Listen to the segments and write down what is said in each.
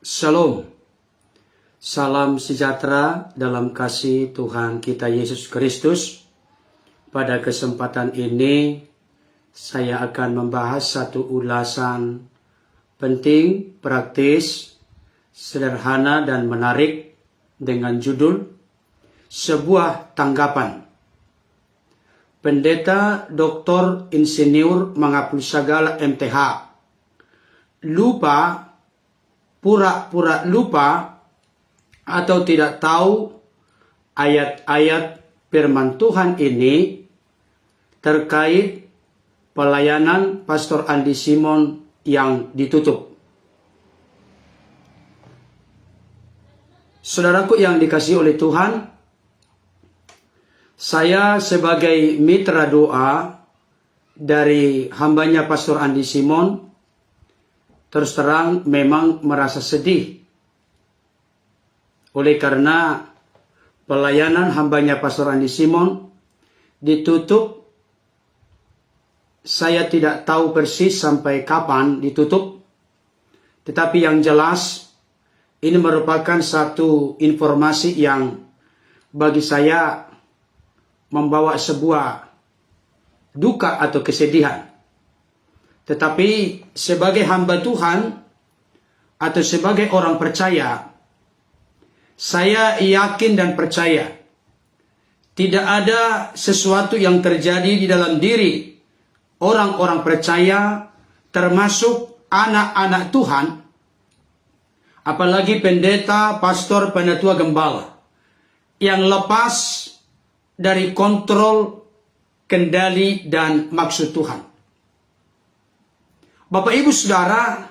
Shalom, salam sejahtera dalam kasih Tuhan kita Yesus Kristus. Pada kesempatan ini, saya akan membahas satu ulasan penting, praktis, sederhana dan menarik dengan judul Sebuah Tanggapan. Pendeta Dr. Insinyur Mangapul Sagala MTH pura-pura lupa atau tidak tahu ayat-ayat firman Tuhan ini terkait pelayanan Pastor Andi Simon yang ditutup. Saudaraku yang dikasihi oleh Tuhan, saya sebagai mitra doa dari hambanya Pastor Andi Simon, terus terang memang merasa sedih. Oleh karena pelayanan hambanya Pastor Andi Simon ditutup, saya tidak tahu persis sampai kapan ditutup. Tetapi yang jelas, ini merupakan satu informasi yang bagi saya membawa sebuah duka atau kesedihan. Tetapi sebagai hamba Tuhan atau sebagai orang percaya, saya yakin dan percaya tidak ada sesuatu yang terjadi di dalam diri orang-orang percaya, termasuk anak-anak Tuhan, apalagi pendeta, pastor, penatua, gembala, yang lepas dari kontrol, kendali, dan maksud Tuhan. Bapak Ibu Saudara,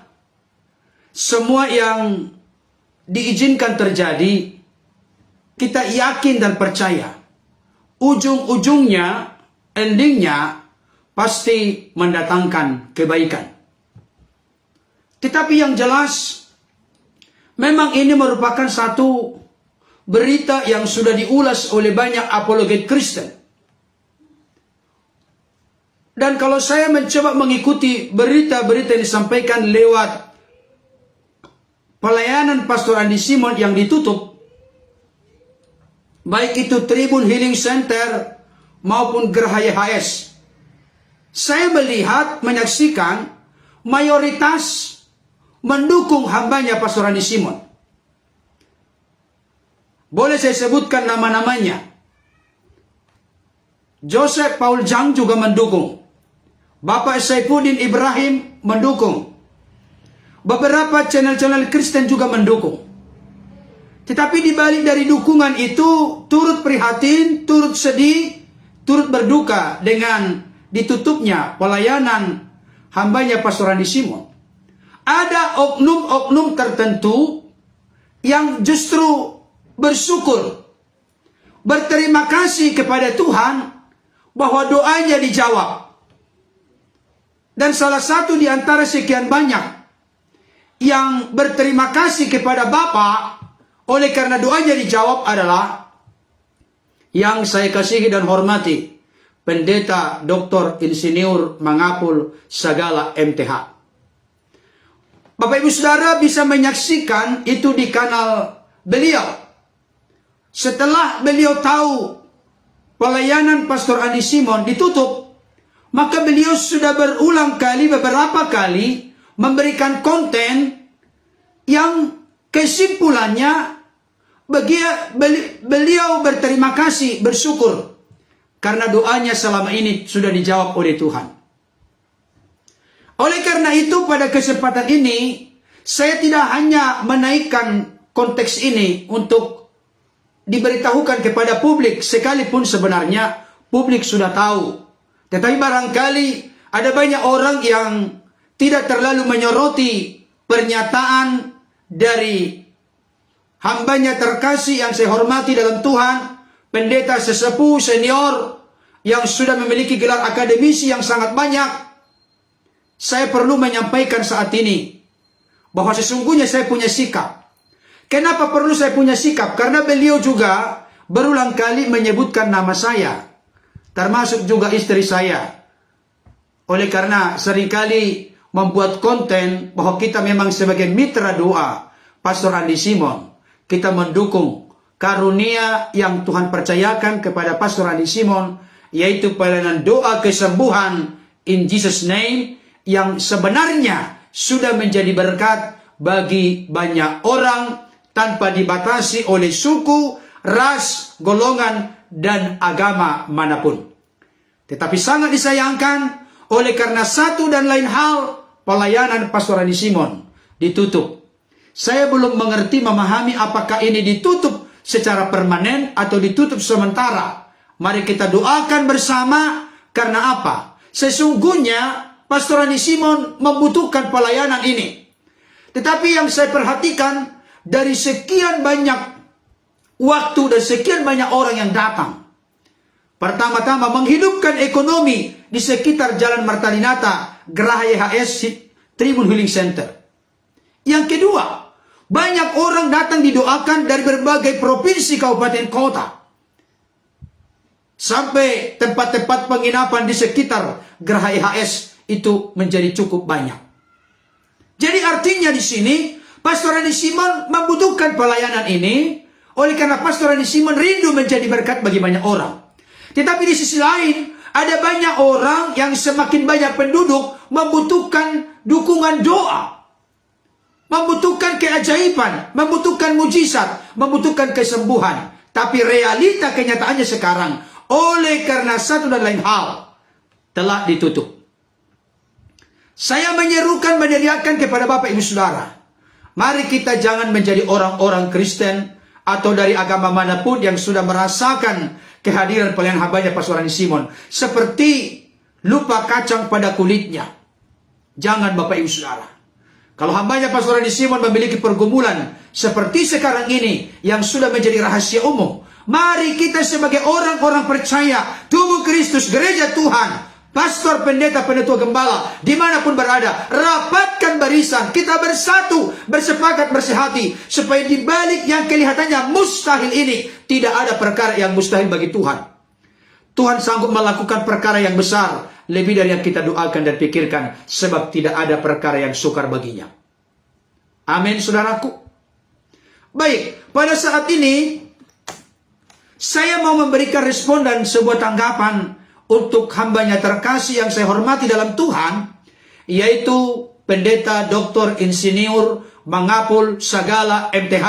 semua yang diizinkan terjadi, kita yakin dan percaya, ujung-ujungnya, endingnya, pasti mendatangkan kebaikan. Tetapi yang jelas, memang ini merupakan satu berita yang sudah diulas oleh banyak apologet Kristen. Dan kalau saya mencoba mengikuti berita-berita yang disampaikan lewat pelayanan Pastor Andi Simon yang ditutup, baik itu Tribun Healing Center maupun Geraha YHS, saya melihat, menyaksikan mayoritas mendukung hambanya Pastor Andi Simon. Boleh saya sebutkan nama-namanya. Joseph Paul Jang juga mendukung. Bapak Saifuddin Ibrahim mendukung. Beberapa channel-channel Kristen juga mendukung. Tetapi di balik dari dukungan itu, turut prihatin, turut sedih, turut berduka dengan ditutupnya pelayanan hambanya Pastor Andi Simon. Ada oknum-oknum tertentu yang justru bersyukur, berterima kasih kepada Tuhan bahwa doanya dijawab. Dan salah satu di antara sekian banyak yang berterima kasih kepada Bapa oleh karena doanya dijawab adalah yang saya kasihi dan hormati, Pendeta Dr. Insinyur Mangapul Sagala MTH. Bapak Ibu Saudara bisa menyaksikan itu di kanal beliau. Setelah beliau tahu pelayanan Pastor Andi Simon ditutup, maka beliau sudah berulang kali, beberapa kali memberikan konten yang kesimpulannya beliau berterima kasih, bersyukur karena doanya selama ini sudah dijawab oleh Tuhan. Oleh karena itu pada kesempatan ini saya tidak hanya menaikkan konteks ini untuk diberitahukan kepada publik, sekalipun sebenarnya publik sudah tahu. Tetapi barangkali ada banyak orang yang tidak terlalu menyoroti pernyataan dari hambanya terkasih yang saya hormati dalam Tuhan, pendeta sesepuh senior yang sudah memiliki gelar akademisi yang sangat banyak. Saya perlu menyampaikan saat ini bahwa sesungguhnya saya punya sikap. Kenapa perlu saya punya sikap? Karena beliau juga berulang kali menyebutkan nama saya, termasuk juga istri saya. Oleh karena seringkali membuat konten bahwa kita memang sebagai mitra doa Pastor Andi Simon. Kita mendukung karunia yang Tuhan percayakan kepada Pastor Andi Simon, yaitu pelayanan doa kesembuhan in Jesus name, yang sebenarnya sudah menjadi berkat bagi banyak orang tanpa dibatasi oleh suku, ras, golongan, dan agama manapun. Tetapi sangat disayangkan oleh karena satu dan lain hal, pelayanan Pastor Andi Simon ditutup. Saya belum mengerti, memahami apakah ini ditutup secara permanen atau ditutup sementara. Mari kita doakan bersama. Karena apa? Sesungguhnya Pastor Andi Simon membutuhkan pelayanan ini. Tetapi yang saya perhatikan, dari sekian banyak waktu dan sekian banyak orang yang datang, pertama-tama menghidupkan ekonomi di sekitar Jalan Marta Dinata, Geraha YHS Tribun Healing Center. Yang kedua, banyak orang datang didoakan dari berbagai provinsi, kabupaten, kota. Sampai tempat-tempat penginapan di sekitar Geraha YHS itu menjadi cukup banyak. Jadi artinya di sini, Pastor Andi Simon membutuhkan pelayanan ini, oleh karena Pastor Andi Simon rindu menjadi berkat bagi banyak orang. Tetapi di sisi lain, ada banyak orang yang semakin banyak penduduk membutuhkan dukungan doa, membutuhkan keajaiban, membutuhkan mujizat, membutuhkan kesembuhan. Tapi realita kenyataannya sekarang, oleh karena satu dan lain hal, telah ditutup. Saya meneriakan kepada Bapak Ibu Saudara, mari kita jangan menjadi orang-orang Kristen atau dari agama manapun yang sudah merasakan kehadiran pelayanan hambanya Pastor Andi Simon seperti lupa kacang pada kulitnya. Jangan, Bapak Ibu Saudara. Kalau hambanya Pastor Andi Simon memiliki pergumulan seperti sekarang ini yang sudah menjadi rahasia umum, mari kita sebagai orang-orang percaya, tubuh Kristus, gereja Tuhan, pastor, pendeta, penetua, gembala, dimanapun berada, rapatkan barisan, kita bersatu, bersepakat, bersehati, supaya di balik yang kelihatannya mustahil ini, tidak ada perkara yang mustahil bagi Tuhan. Tuhan sanggup melakukan perkara yang besar, lebih dari yang kita doakan dan pikirkan, sebab tidak ada perkara yang sukar baginya. Amin, saudaraku. Baik, pada saat ini, saya mau memberikan respon dan sebuah tanggapan untuk hambanya terkasih yang saya hormati dalam Tuhan, yaitu Pendeta Dr. Insinyur Mangapul Sagala MTH,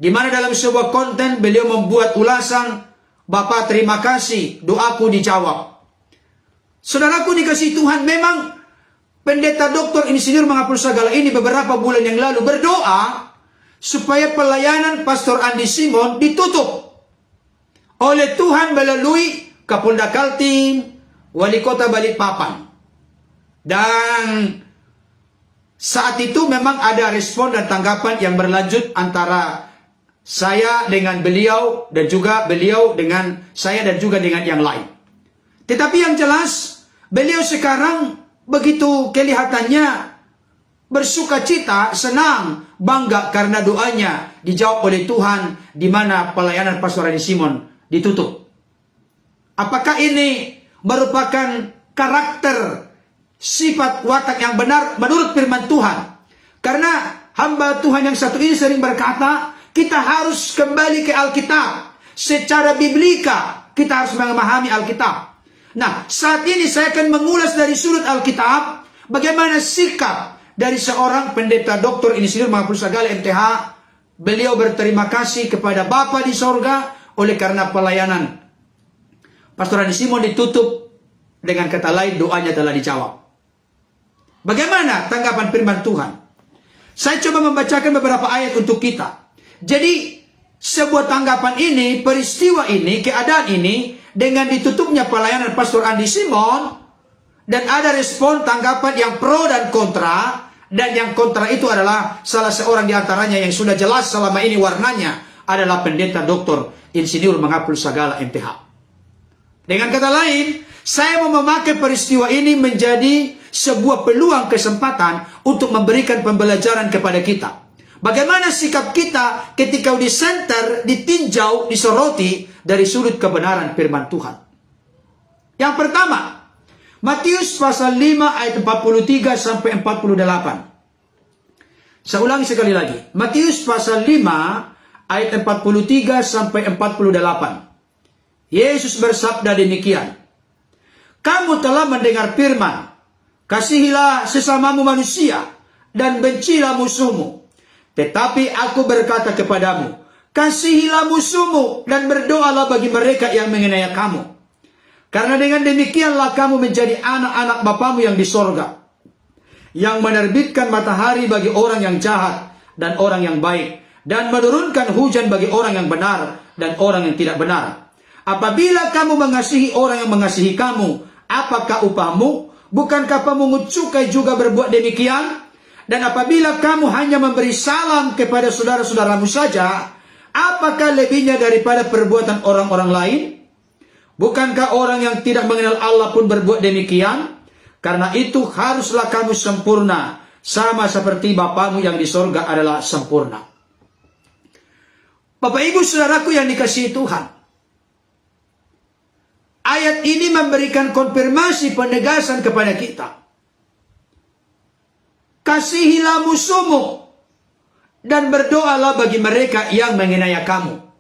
di mana dalam sebuah konten beliau membuat ulasan, Bapak terima kasih, doaku dijawab. Saudaraku dikasih Tuhan, memang Pendeta Dr. Insinyur Mangapul Sagala ini beberapa bulan yang lalu berdoa supaya pelayanan Pastor Andi Simon ditutup oleh Tuhan melalui Kapolda Kaltim, Wali Kota Balikpapan. Dan saat itu memang ada respon dan tanggapan yang berlanjut antara saya dengan beliau, dan juga beliau dengan saya, dan juga dengan yang lain. Tetapi yang jelas, beliau sekarang begitu kelihatannya bersuka cita, senang, bangga karena doanya dijawab oleh Tuhan, di mana pelayanan Pastor Andi Simon ditutup. Apakah ini merupakan karakter, sifat, watak yang benar menurut firman Tuhan? Karena hamba Tuhan yang satu ini sering berkata, kita harus kembali ke Alkitab. Secara biblika, kita harus memahami Alkitab. Nah, saat ini saya akan mengulas dari sudut Alkitab, bagaimana sikap dari seorang Pendeta Dr. Insinyur Mangapul Sagala MTH. Beliau berterima kasih kepada Bapa di sorga, oleh karena pelayanan Pastor Andi Simon ditutup. Dengan kata lain, doanya telah dijawab. Bagaimana tanggapan firman Tuhan? Saya coba membacakan beberapa ayat untuk kita. Jadi, sebuah tanggapan ini, peristiwa ini, keadaan ini, dengan ditutupnya pelayanan Pastor Andi Simon, dan ada respon tanggapan yang pro dan kontra, dan yang kontra itu adalah salah seorang di antaranya yang sudah jelas selama ini warnanya, adalah Pendeta Dr. Insinyur Mangapul Sagala MTH. Dengan kata lain, saya mau memakai peristiwa ini menjadi sebuah peluang kesempatan untuk memberikan pembelajaran kepada kita. Bagaimana sikap kita ketika di center, ditinjau, disoroti dari sudut kebenaran firman Tuhan. Yang pertama, Matius pasal 5 ayat 43 sampai 48. Saya ulangi sekali lagi. Matius pasal 5 ayat 43 sampai 48. Yesus bersabda demikian. Kamu telah mendengar firman, kasihilah sesamamu manusia dan bencilah musuhmu. Tetapi aku berkata kepadamu, kasihilah musuhmu dan berdoalah bagi mereka yang menganiaya kamu. Karena dengan demikianlah kamu menjadi anak-anak Bapamu yang di sorga, yang menerbitkan matahari bagi orang yang jahat dan orang yang baik, dan menurunkan hujan bagi orang yang benar dan orang yang tidak benar. Apabila kamu mengasihi orang yang mengasihi kamu, apakah upahmu? Bukankah pemungut cukai juga berbuat demikian? Dan apabila kamu hanya memberi salam kepada saudara-saudaramu saja, apakah lebihnya daripada perbuatan orang-orang lain? Bukankah orang yang tidak mengenal Allah pun berbuat demikian? Karena itu haruslah kamu sempurna, sama seperti Bapamu yang di sorga adalah sempurna. Bapak Ibu Saudaraku yang dikasihi Tuhan, ayat ini memberikan konfirmasi penegasan kepada kita. Kasihilah musuhmu dan berdoalah bagi mereka yang menganiaya kamu.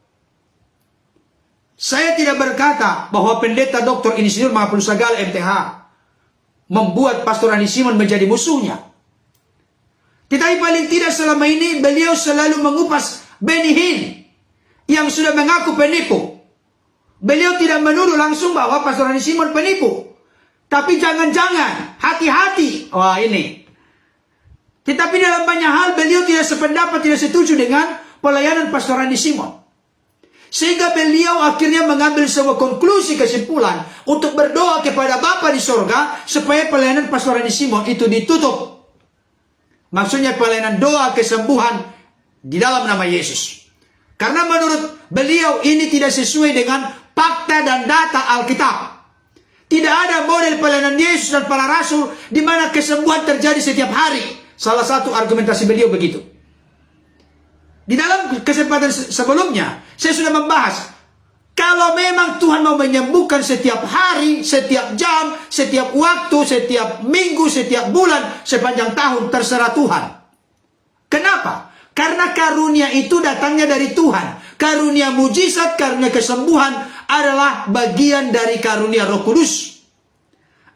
Saya tidak berkata bahwa pendeta Dr. Insinyur Mahapul Sagala MTH membuat Pastor Andi Simon menjadi musuhnya. Tetapi paling tidak selama ini beliau selalu mengupas Benny Hinn yang sudah mengaku penipu. Beliau tidak menuduh langsung bahwa Pastor Andi Simon penipu. Tapi jangan-jangan, hati-hati. Wah ini. Tetapi dalam banyak hal beliau tidak sependapat, tidak setuju dengan pelayanan Pastor Andi Simon. Sehingga beliau akhirnya mengambil sebuah konklusi kesimpulan untuk berdoa kepada Bapa di sorga supaya pelayanan Pastor Andi Simon itu ditutup. Maksudnya pelayanan doa kesembuhan di dalam nama Yesus. Karena menurut beliau ini tidak sesuai dengan fakta dan data Alkitab. Tidak ada model pelayanan Yesus dan para rasul di mana kesembuhan terjadi setiap hari. Salah satu argumentasi beliau begitu. Di dalam kesempatan sebelumnya, saya sudah membahas, kalau memang Tuhan mau menyembuhkan setiap hari, setiap jam, setiap waktu, setiap minggu, setiap bulan, sepanjang tahun, terserah Tuhan. Kenapa? Karena karunia itu datangnya dari Tuhan. Karunia mujizat, karunia kesembuhan adalah bagian dari karunia Roh Kudus.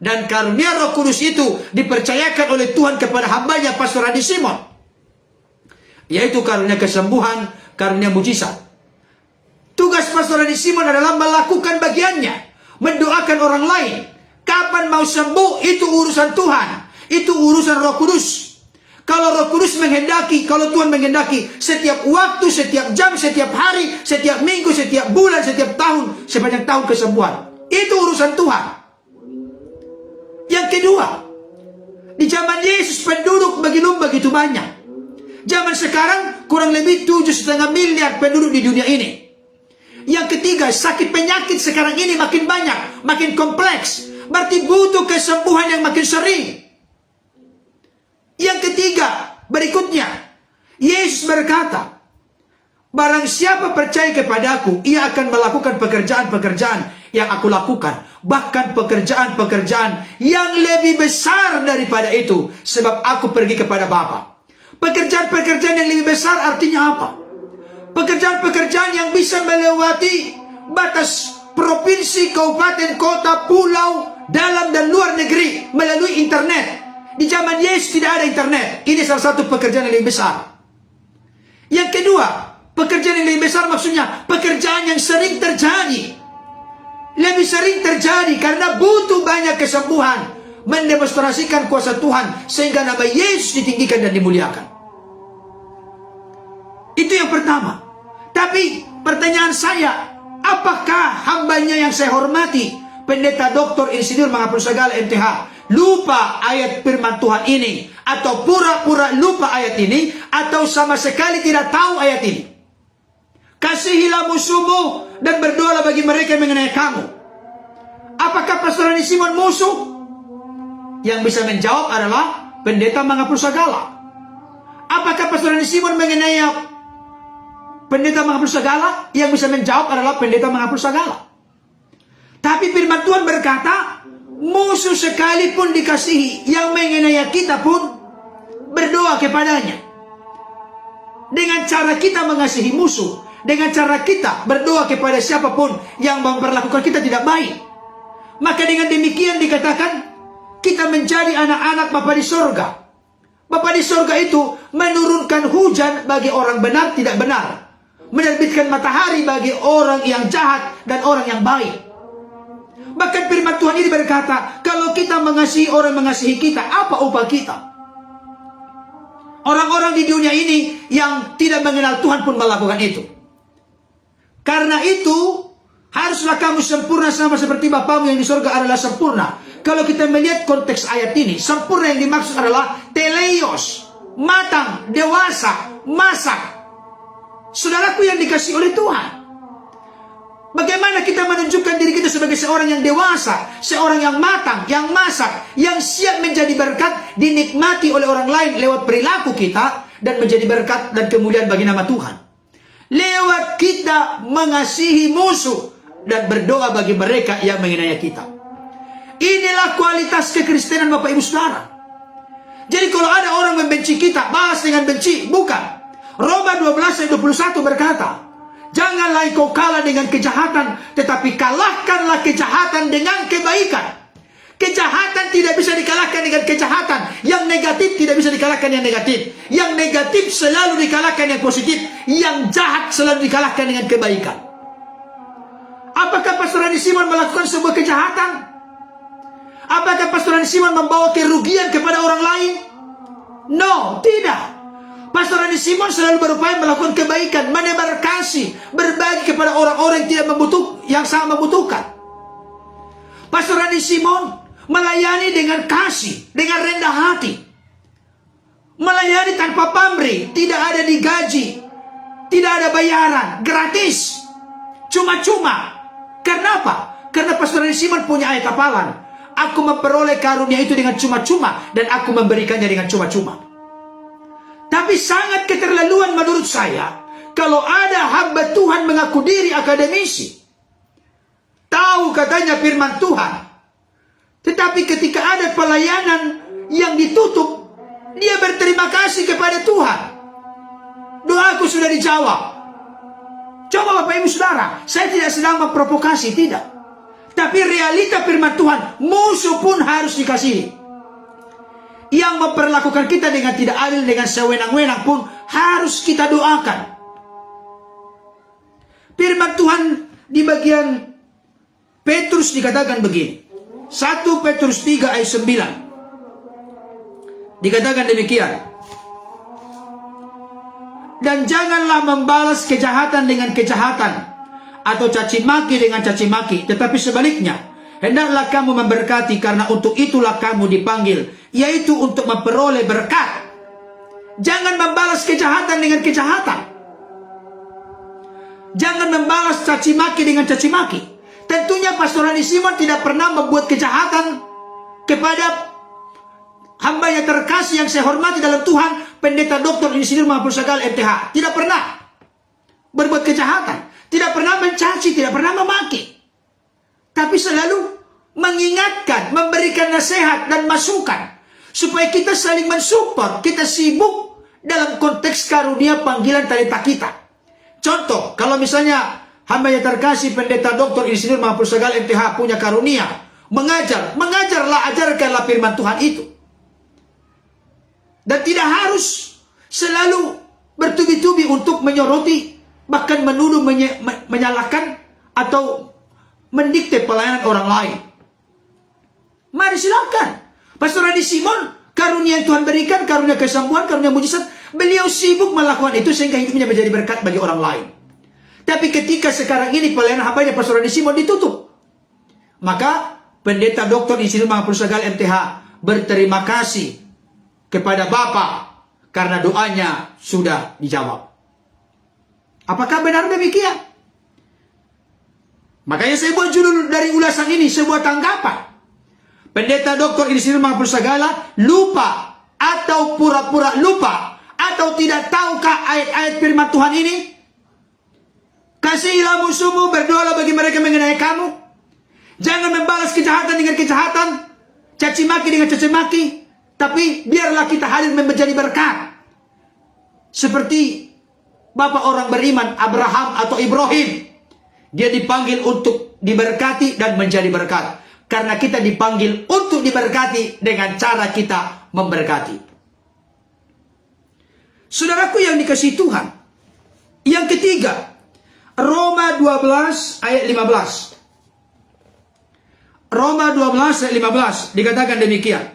Dan karunia Roh Kudus itu dipercayakan oleh Tuhan kepada hambanya Pastor Andi Simon, yaitu karunia kesembuhan, karunia mujizat. Tugas Pastor Andi Simon adalah melakukan bagiannya, mendoakan orang lain. Kapan mau sembuh itu urusan Tuhan, itu urusan Roh Kudus. Kalau Roh Kudus menghendaki, kalau Tuhan menghendaki, setiap waktu, setiap jam, setiap hari, setiap minggu, setiap bulan, setiap tahun, sepanjang tahun kesembuhan, itu urusan Tuhan. Yang kedua, di zaman Yesus penduduk begitu banyak. Zaman sekarang kurang lebih 7,5 miliar penduduk di dunia ini. Yang ketiga, sakit penyakit sekarang ini makin banyak, makin kompleks. Berarti butuh kesembuhan yang makin sering. Yang ketiga, berikutnya, Yesus berkata, barang siapa percaya kepadaku, ia akan melakukan pekerjaan-pekerjaan yang aku lakukan. Bahkan pekerjaan-pekerjaan yang lebih besar daripada itu. Sebab aku pergi kepada Bapa. Pekerjaan-pekerjaan yang lebih besar artinya apa? Pekerjaan-pekerjaan yang bisa melewati batas provinsi, kabupaten, kota, pulau, dalam dan luar negeri melalui internet. Di zaman Yesus tidak ada internet. Ini salah satu pekerjaan yang lebih besar. Yang kedua, pekerjaan yang lebih besar maksudnya pekerjaan yang sering terjadi. Lebih sering terjadi karena butuh banyak kesembuhan. Mendemonstrasikan kuasa Tuhan sehingga nama Yesus ditinggikan dan dimuliakan. Itu yang pertama. Tapi pertanyaan saya, apakah hambanya yang saya hormati, Pendeta Dr. Insinyur Mahapul Sagala MTH, lupa ayat firman Tuhan ini, atau pura-pura lupa ayat ini, atau sama sekali tidak tahu ayat ini? Kasihilah musuhmu dan berdoalah bagi mereka yang mengenai kamu. Apakah Pastor Andi Simon musuh? Yang bisa menjawab adalah Pendeta Mahapul Sagala. Apakah Pastor Andi Simon mengenai Pendeta Mahapul Sagala? Yang bisa menjawab adalah Pendeta Mahapul Sagala. Tapi firman Tuhan berkata, musuh sekalipun dikasihi, yang mengenai kita pun berdoa kepadanya. Dengan cara kita mengasihi musuh, dengan cara kita berdoa kepada siapapun yang memperlakukan kita tidak baik, maka dengan demikian dikatakan kita menjadi anak-anak Bapa di sorga. Bapa di sorga itu menurunkan hujan bagi orang benar tidak benar, menerbitkan matahari bagi orang yang jahat dan orang yang baik. Bahkan firman Tuhan ini berkata, kalau kita mengasihi orang mengasihi kita, apa upah kita? Orang-orang di dunia ini yang tidak mengenal Tuhan pun melakukan itu. Karena itu, haruslah kamu sempurna sama seperti Bapamu yang di surga adalah sempurna. Kalau kita melihat konteks ayat ini, sempurna yang dimaksud adalah teleios, matang, dewasa, masak. Saudaraku yang dikasihi oleh Tuhan, bagaimana kita menunjukkan diri kita sebagai seorang yang dewasa, seorang yang matang, yang masak, yang siap menjadi berkat, dinikmati oleh orang lain lewat perilaku kita, dan menjadi berkat dan kemuliaan bagi nama Tuhan. Lewat kita mengasihi musuh dan berdoa bagi mereka yang menganiaya kita. Inilah kualitas kekristenan Bapak Ibu Saudara. Jadi kalau ada orang membenci kita, balas dengan benci, bukan. Roma 12 ayat 21 berkata, janganlah engkau kalah dengan kejahatan, tetapi kalahkanlah kejahatan dengan kebaikan. Kejahatan tidak bisa dikalahkan dengan kejahatan. Yang negatif tidak bisa dikalahkan yang negatif. Yang negatif selalu dikalahkan yang positif. Yang jahat selalu dikalahkan dengan kebaikan. Apakah Pastor Rani Simon melakukan sebuah kejahatan? Apakah Pastor Rani Simon membawa kerugian kepada orang lain? No, tidak. Pastor Rani Simon selalu berupaya melakukan kebaikan, menebar kasih, berbagi kepada orang-orang yang sangat membutuhkan. Pastor Rani Simon melayani dengan kasih, dengan rendah hati. Melayani tanpa pamrih, tidak ada digaji, tidak ada bayaran, gratis, cuma-cuma. Karena apa? Karena Pastor Rani Simon punya ayat hafalan. Aku memperoleh karunia itu dengan cuma-cuma, dan aku memberikannya dengan cuma-cuma. Tapi sangat keterlaluan menurut saya kalau ada hamba Tuhan mengaku diri akademisi, tahu katanya firman Tuhan, tetapi ketika ada pelayanan yang ditutup, dia berterima kasih kepada Tuhan. Doaku sudah dijawab. Coba Bapak Ibu Saudara, saya tidak sedang memprovokasi, tidak. Tapi realita firman Tuhan, musuh pun harus dikasihi. Yang memperlakukan kita dengan tidak adil, dengan sewenang-wenang pun harus kita doakan. Firman Tuhan di bagian Petrus dikatakan begini. 1 Petrus 3 ayat 9. Dikatakan demikian. Dan janganlah membalas kejahatan dengan kejahatan, atau caci maki dengan caci maki, tetapi sebaliknya, hendaklah kamu memberkati, karena untuk itulah kamu dipanggil, yaitu untuk memperoleh berkat. Jangan membalas kejahatan dengan kejahatan. Jangan membalas caci maki dengan caci maki. Tentunya Pastor Rani Simon tidak pernah membuat kejahatan kepada hambanya terkasih yang saya hormati dalam Tuhan, Pendeta Dr. Insinyur Mahapusagala MTH. Tidak pernah berbuat kejahatan. Tidak pernah mencaci, tidak pernah memaki. Tapi selalu mengingatkan, memberikan nasihat dan masukan, supaya kita saling mensupport, kita sibuk dalam konteks karunia panggilan talenta kita. Contoh, kalau misalnya hamba yang terkasih Pendeta Dr. Insinyur Mahapusagala MTH punya karunia mengajarlah, ajarkanlah firman Tuhan itu. Dan tidak harus selalu bertubi-tubi untuk menyoroti, bahkan menuduh, menyalahkan, atau mendikte pelayanan orang lain. Mari silakan. Pastor Rani Simon, karunia yang Tuhan berikan, karunia kesembuhan, karunia mujizat, beliau sibuk melakukan itu sehingga hidupnya menjadi berkat bagi orang lain. Tapi ketika sekarang ini pelayanan hambanya Pastor Rani Simon ditutup, maka Pendeta Dr. Insinyur Mahapusagala MTH berterima kasih kepada Bapa karena doanya sudah dijawab. Apakah benar demikian? Makanya saya buat judul dari ulasan ini, sebuah tanggapan. Pendeta Dr. Insinyur Mahapusagala lupa atau pura-pura lupa atau tidak tahukah ayat-ayat firman Tuhan ini? Kasihilah musuhmu, berdoalah bagi mereka mengenai kamu. Jangan membalas kejahatan dengan kejahatan, caci maki dengan caci maki, tapi biarlah kita hadir menjadi berkat. Seperti bapak orang beriman Abraham atau Ibrahim. Dia dipanggil untuk diberkati dan menjadi berkat. Karena kita dipanggil untuk diberkati dengan cara kita memberkati. Saudaraku yang dikasihi Tuhan. Yang ketiga, Roma 12 ayat 15. Roma 12 ayat 15 dikatakan demikian.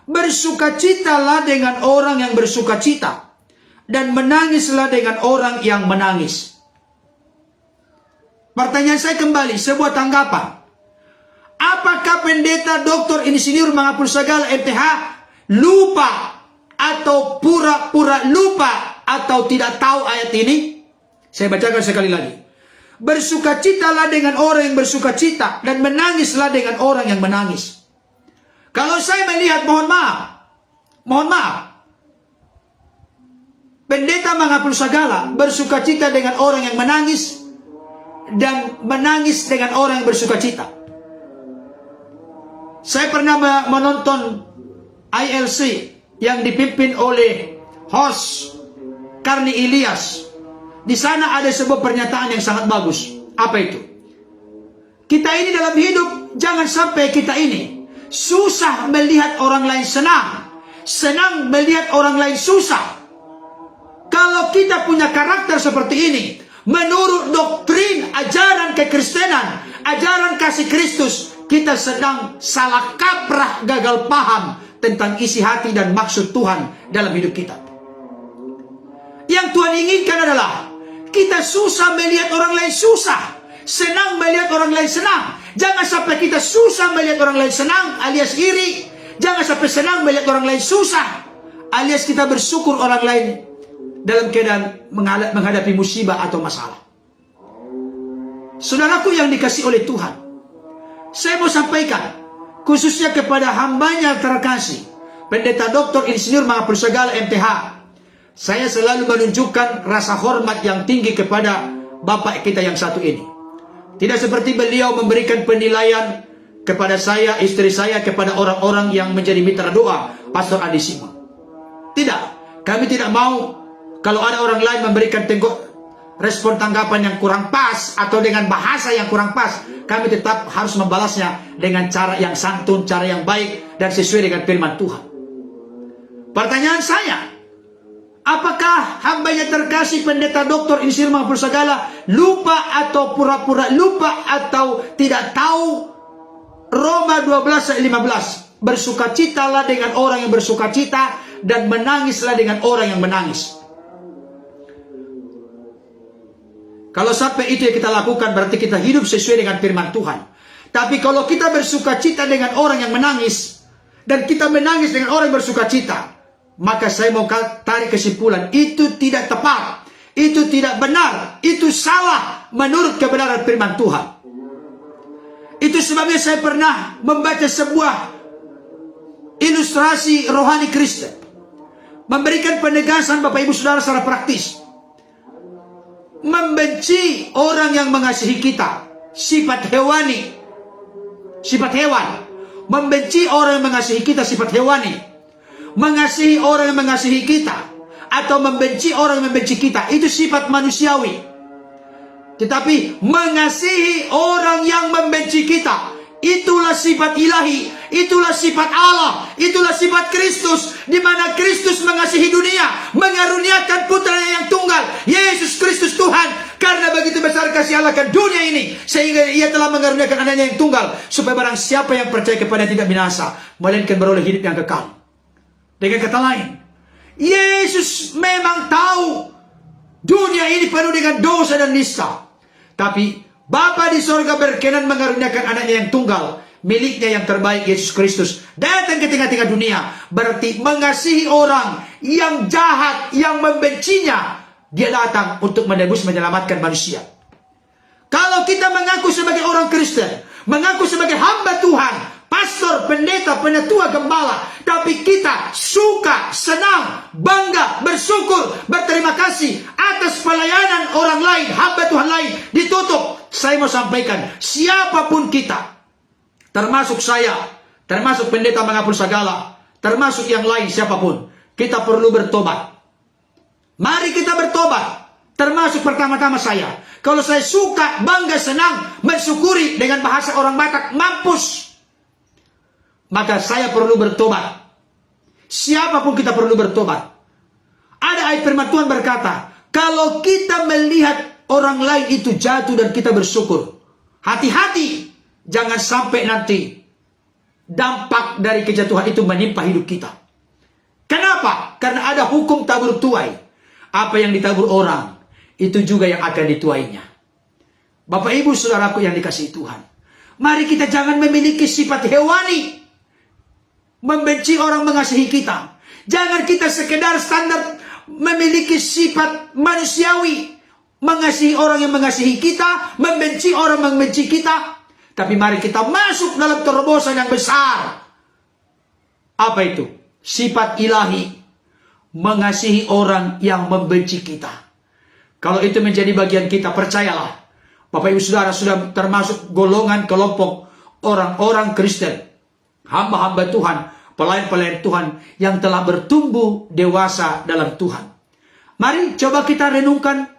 Bersukacitalah dengan orang yang bersukacita, dan menangislah dengan orang yang menangis. Pertanyaan saya kembali, sebuah tanggapan. Apakah pendeta, doktor, insinyur, menghapus segala MTH lupa atau pura-pura lupa atau tidak tahu ayat ini? Saya bacakan sekali lagi. Bersukacitalah dengan orang yang bersukacita, dan menangislah dengan orang yang menangis. Kalau saya melihat, mohon maaf, pendeta menghapus segala bersukacita dengan orang yang menangis, dan menangis dengan orang yang bersukacita. Saya pernah menonton ILC yang dipimpin oleh host Karni Ilyas. Di sana ada sebuah pernyataan yang sangat bagus. Apa itu? Kita ini dalam hidup, jangan sampai kita ini susah melihat orang lain senang, senang melihat orang lain susah. Kalau kita punya karakter seperti ini, menurut doktrin ajaran kekristenan, ajaran kasih Kristus, kita sedang salah kaprah, gagal paham tentang isi hati dan maksud Tuhan dalam hidup kita. Yang Tuhan inginkan adalah kita susah melihat orang lain susah, senang melihat orang lain senang. Jangan sampai kita susah melihat orang lain senang alias iri. Jangan sampai senang melihat orang lain susah alias kita bersyukur orang lain dalam keadaan menghadapi musibah atau masalah. Saudaraku yang dikasih oleh Tuhan, saya mau sampaikan khususnya kepada hambanya terkasih, pendeta, doktor, insinyur, menghapus segala MTH. Saya selalu menunjukkan rasa hormat yang tinggi kepada bapak kita yang satu ini. Tidak seperti beliau memberikan penilaian kepada saya, istri saya, kepada orang-orang yang menjadi mitra doa, Pastor Adi Sima. Tidak, kami tidak mau kalau ada orang lain memberikan respon tanggapan yang kurang pas atau dengan bahasa yang kurang pas, kami tetap harus membalasnya dengan cara yang santun, cara yang baik, dan sesuai dengan firman Tuhan. Pertanyaan saya, apakah hambanya terkasih pendeta, doktor, insinyur, menghapus segala lupa atau pura-pura lupa atau tidak tahu Roma 12 ayat 15? Bersukacitalah dengan orang yang bersukacita, dan menangislah dengan orang yang menangis. Kalau sampai itu yang kita lakukan, berarti kita hidup sesuai dengan firman Tuhan. Tapi kalau kita bersukacita dengan orang yang menangis, dan kita menangis dengan orang yang bersukacita, maka saya mau tarik kesimpulan, itu tidak tepat, itu tidak benar, itu salah menurut kebenaran firman Tuhan. Itu sebabnya saya pernah membaca sebuah ilustrasi rohani Kristen, memberikan penegasan Bapak Ibu Saudara secara praktis. Membenci orang yang mengasihi kita, sifat hewani, sifat hewan. Membenci orang yang mengasihi kita, sifat hewani. Mengasihi orang yang mengasihi kita, atau membenci orang yang membenci kita, itu sifat manusiawi. Tetapi mengasihi orang yang membenci kita, itulah sifat ilahi, itulah sifat Allah, itulah sifat Kristus, di mana Kristus mengasihi dunia, mengaruniakan putranya yang tunggal, Yesus Kristus Tuhan. Karena begitu besar kasih Allah ke dunia ini, sehingga ia telah mengaruniakan anaknya yang tunggal, supaya barang siapa yang percaya kepada tidak binasa, melainkan beroleh hidup yang kekal. Dengan kata lain, Yesus memang tahu dunia ini penuh dengan dosa dan nista, tapi Bapa di sorga berkenan mengaruniakan anaknya yang tunggal, miliknya yang terbaik, Yesus Kristus, datang ke tengah-tengah dunia. Berarti mengasihi orang yang jahat, yang membencinya, dia datang untuk menebus, menyelamatkan manusia. Kalau kita mengaku sebagai orang Kristen, mengaku sebagai hamba Tuhan, pastor, pendeta, penatua, gembala, tapi kita suka, senang, bangga, bersyukur, berterima kasih atas pelayanan orang lain, hamba Tuhan lain ditutup. Saya mau sampaikan, siapapun kita, termasuk saya, termasuk pendeta menghapus segala, termasuk yang lain siapapun, kita perlu bertobat. Mari kita bertobat. Termasuk pertama-tama saya. Kalau saya suka, bangga, senang, mensyukuri dengan bahasa orang Batak, mampus. Maka saya perlu bertobat. Siapapun kita perlu bertobat. Ada ayat firman Tuhan berkata, kalau kita melihat orang lain itu jatuh dan kita bersyukur, hati-hati. Jangan sampai nanti dampak dari kejatuhan itu menimpa hidup kita. Kenapa? Karena ada hukum tabur tuai. Apa yang ditabur orang, itu juga yang akan dituainya. Bapak Ibu Saudaraku yang dikasihi Tuhan, mari kita jangan memiliki sifat hewani, membenci orang mengasihi kita. Jangan kita sekedar standar memiliki sifat manusiawi, mengasihi orang yang mengasihi kita, membenci orang yang membenci kita. Tapi mari kita masuk dalam terobosan yang besar. Apa itu? Sifat ilahi, mengasihi orang yang membenci kita. Kalau itu menjadi bagian kita, percayalah, Bapak Ibu Saudara sudah termasuk golongan kelompok orang-orang Kristen, hamba-hamba Tuhan, pelayan-pelayan Tuhan yang telah bertumbuh dewasa dalam Tuhan. Mari coba kita renungkan,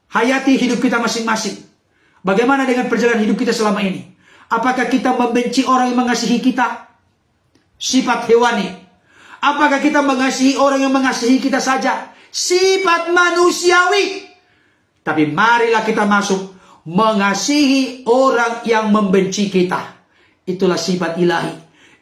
hayati hidup kita masing-masing. Bagaimana dengan perjalanan hidup kita selama ini? Apakah kita membenci orang yang mengasihi kita? Sifat hewani. Apakah kita mengasihi orang yang mengasihi kita saja? Sifat manusiawi. Tapi marilah kita masuk mengasihi orang yang membenci kita. Itulah sifat ilahi.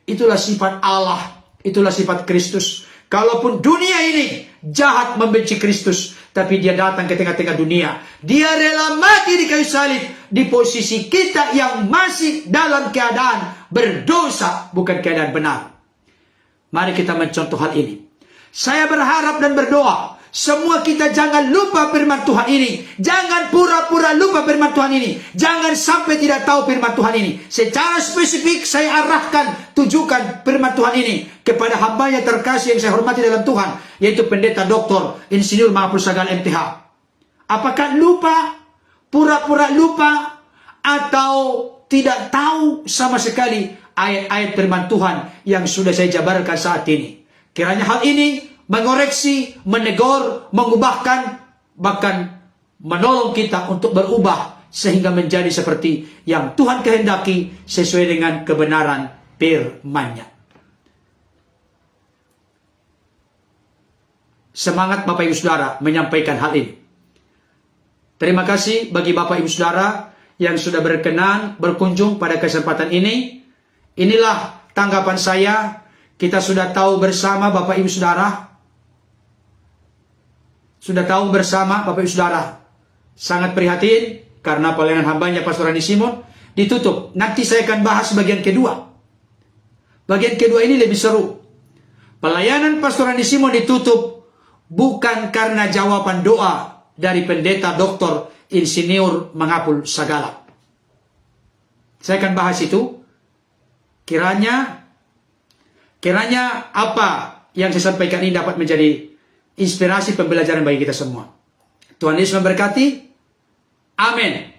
Itulah sifat Allah. Itulah sifat Kristus. Kalaupun dunia ini jahat membenci Kristus, tapi dia datang ke tengah-tengah dunia. Dia rela mati di kayu salib di posisi kita yang masih dalam keadaan berdosa, bukan keadaan benar. Mari kita mencontoh hal ini. Saya berharap dan berdoa, semua kita jangan lupa firman Tuhan ini. Jangan pura-pura lupa firman Tuhan ini. Jangan sampai tidak tahu firman Tuhan ini. Secara spesifik saya arahkan, tujukan firman Tuhan ini kepada hambanya terkasih yang saya hormati dalam Tuhan, yaitu Pendeta Dr. Insinyur Mangapul Sagala MTH. Apakah lupa, pura-pura lupa, atau tidak tahu sama sekali ayat-ayat firman Tuhan yang sudah saya jabarkan saat ini? Kiranya hal ini mengoreksi, menegur, mengubahkan, bahkan menolong kita untuk berubah sehingga menjadi seperti yang Tuhan kehendaki sesuai dengan kebenaran firman-Nya. Semangat Bapak Ibu Saudara menyampaikan hal ini. Terima kasih bagi Bapak Ibu Saudara yang sudah berkenan berkunjung pada kesempatan ini. Inilah tanggapan saya. Kita sudah tahu bersama Bapak Ibu Saudara. Sudah tahu bersama Bapak Ibu Saudara. Sangat prihatin karena pelayanan hambanya Pastor Rani Simon ditutup. Nanti saya akan bahas bagian kedua. Bagian kedua ini lebih seru. Pelayanan Pastor Rani Simon ditutup bukan karena jawaban doa dari Pendeta Dr. Insinyur Mangapul Sagala. Saya akan bahas itu. Kiranya apa yang saya sampaikan ini dapat menjadi inspirasi pembelajaran bagi kita semua. Tuhan Yesus memberkati. Amin.